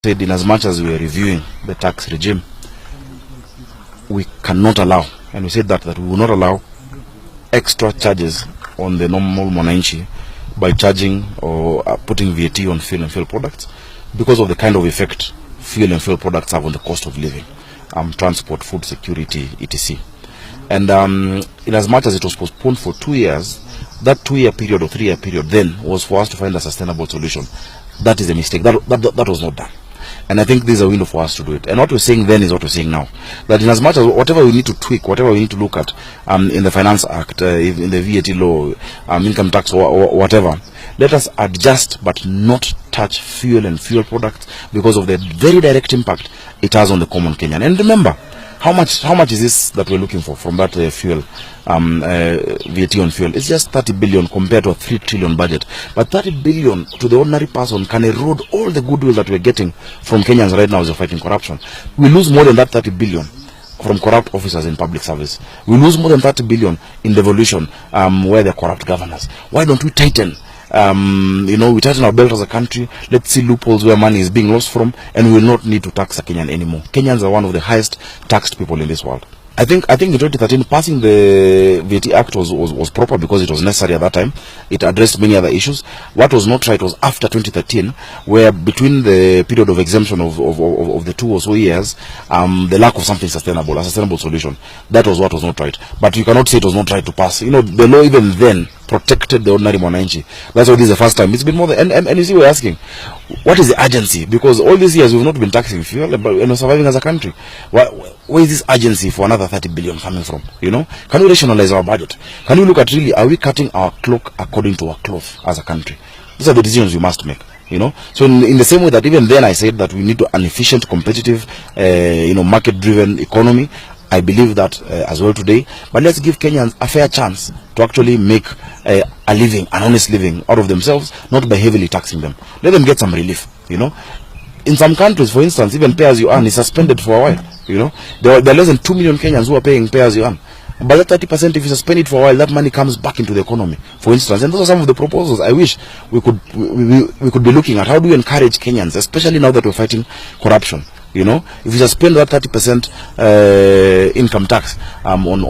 said, in as much as we are reviewing the tax regime, we cannot allow, and we said that we will not allow extra charges on the normal mwananchi by charging or putting VAT on fuel and fuel products because of the kind of effect fuel and fuel products have on the cost of living, transport, food security, etc. And in as much as it was postponed for 2 years, that 2-year period or 3-year period then was for us to find a sustainable solution. That is a mistake. That was not done. And I think this is a window for us to do it. And what we're saying then is what we're saying now. That in as much as whatever we need to tweak, whatever we need to look at in the Finance Act, in the VAT law, income tax or whatever, let us adjust but not touch fuel and fuel products because of the very direct impact it has on the common Kenyan. And remember, how much is this that we're looking for from that fuel, VAT on fuel? It's just 30 billion compared to a 3 trillion budget. But 30 billion to the ordinary person can erode all the goodwill that we're getting from Kenyans right now as we're fighting corruption. We lose more than that 30 billion from corrupt officers in public service. We lose more than 30 billion in devolution where they're corrupt governors. Why don't we tighten? We tighten our belt as a country. Let's see loopholes where money is being lost from, and we will not need to tax a Kenyan anymore. Kenyans are one of the highest taxed people in this world. I think in 2013 passing the V.A.T. Act was proper because it was necessary at that time. It addressed many other issues. What was not right was after 2013, where between the period of exemption of the 2 or so years, the lack of something sustainable, a sustainable solution. That was what was not right. But you cannot say it was not right to pass. The law even then protected the ordinary mwananchi. That's why this is the first time. It's been more than, and you see, we're asking, what is the urgency? Because all these years we've not been taxing fuel, but surviving as a country. Where is this urgency for another 30 billion coming from? Can we rationalize our budget? Can we look at really, are we cutting our cloak according to our cloth as a country? These are the decisions we must make. So in the same way that even then I said that we need an efficient, competitive, market-driven economy. I believe that as well today. But let's give Kenyans a fair chance to actually make a living, an honest living out of themselves, not by heavily taxing them. Let them get some relief, In some countries, for instance, even pay as you earn is suspended for a while, There are less than 2 million Kenyans who are paying pay as you earn. But that 30%, if you suspend it for a while, that money comes back into the economy, for instance. And those are some of the proposals I wish we could be looking at. How do we encourage Kenyans, especially now that we're fighting corruption? If you suspend that 30% income tax on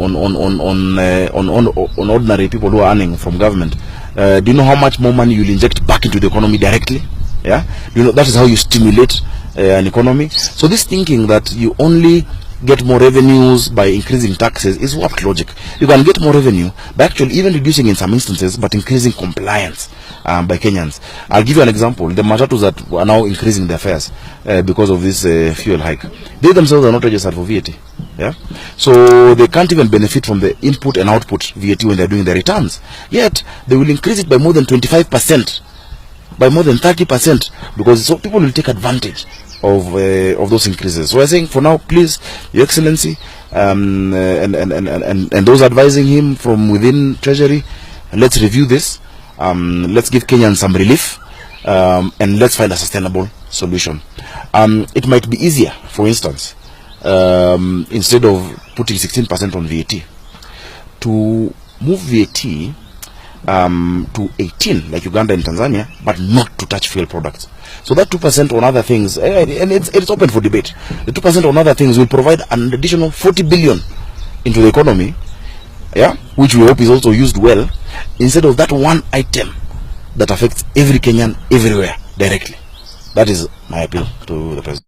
ordinary people who are earning from government, do you know how much more money you'll inject back into the economy directly? Yeah, that is how you stimulate an economy. So this thinking that you only get more revenues by increasing taxes is warped logic. You can get more revenue by actually even reducing in some instances, but increasing compliance by Kenyans. I'll give you an example. The matatus that are now increasing their fares because of this fuel hike, they themselves are not registered for VAT. Yeah, so they can't even benefit from the input and output VAT when they're doing their returns. Yet they will increase it by more than 25%, by more than 30%, because so people will take advantage of those increases. So we're saying for now, please, Your Excellency, and those advising him from within Treasury, let's review this. Let's give Kenyans some relief, and let's find a sustainable solution. It might be easier, for instance, instead of putting 16% on VAT, to move VAT to 18 like Uganda and Tanzania, but not to touch fuel products. So that 2% on other things, and it's open for debate. The 2% on other things will provide an additional 40 billion into the economy, which we hope is also used well, instead of that one item that affects every Kenyan everywhere directly. That is my appeal to the president.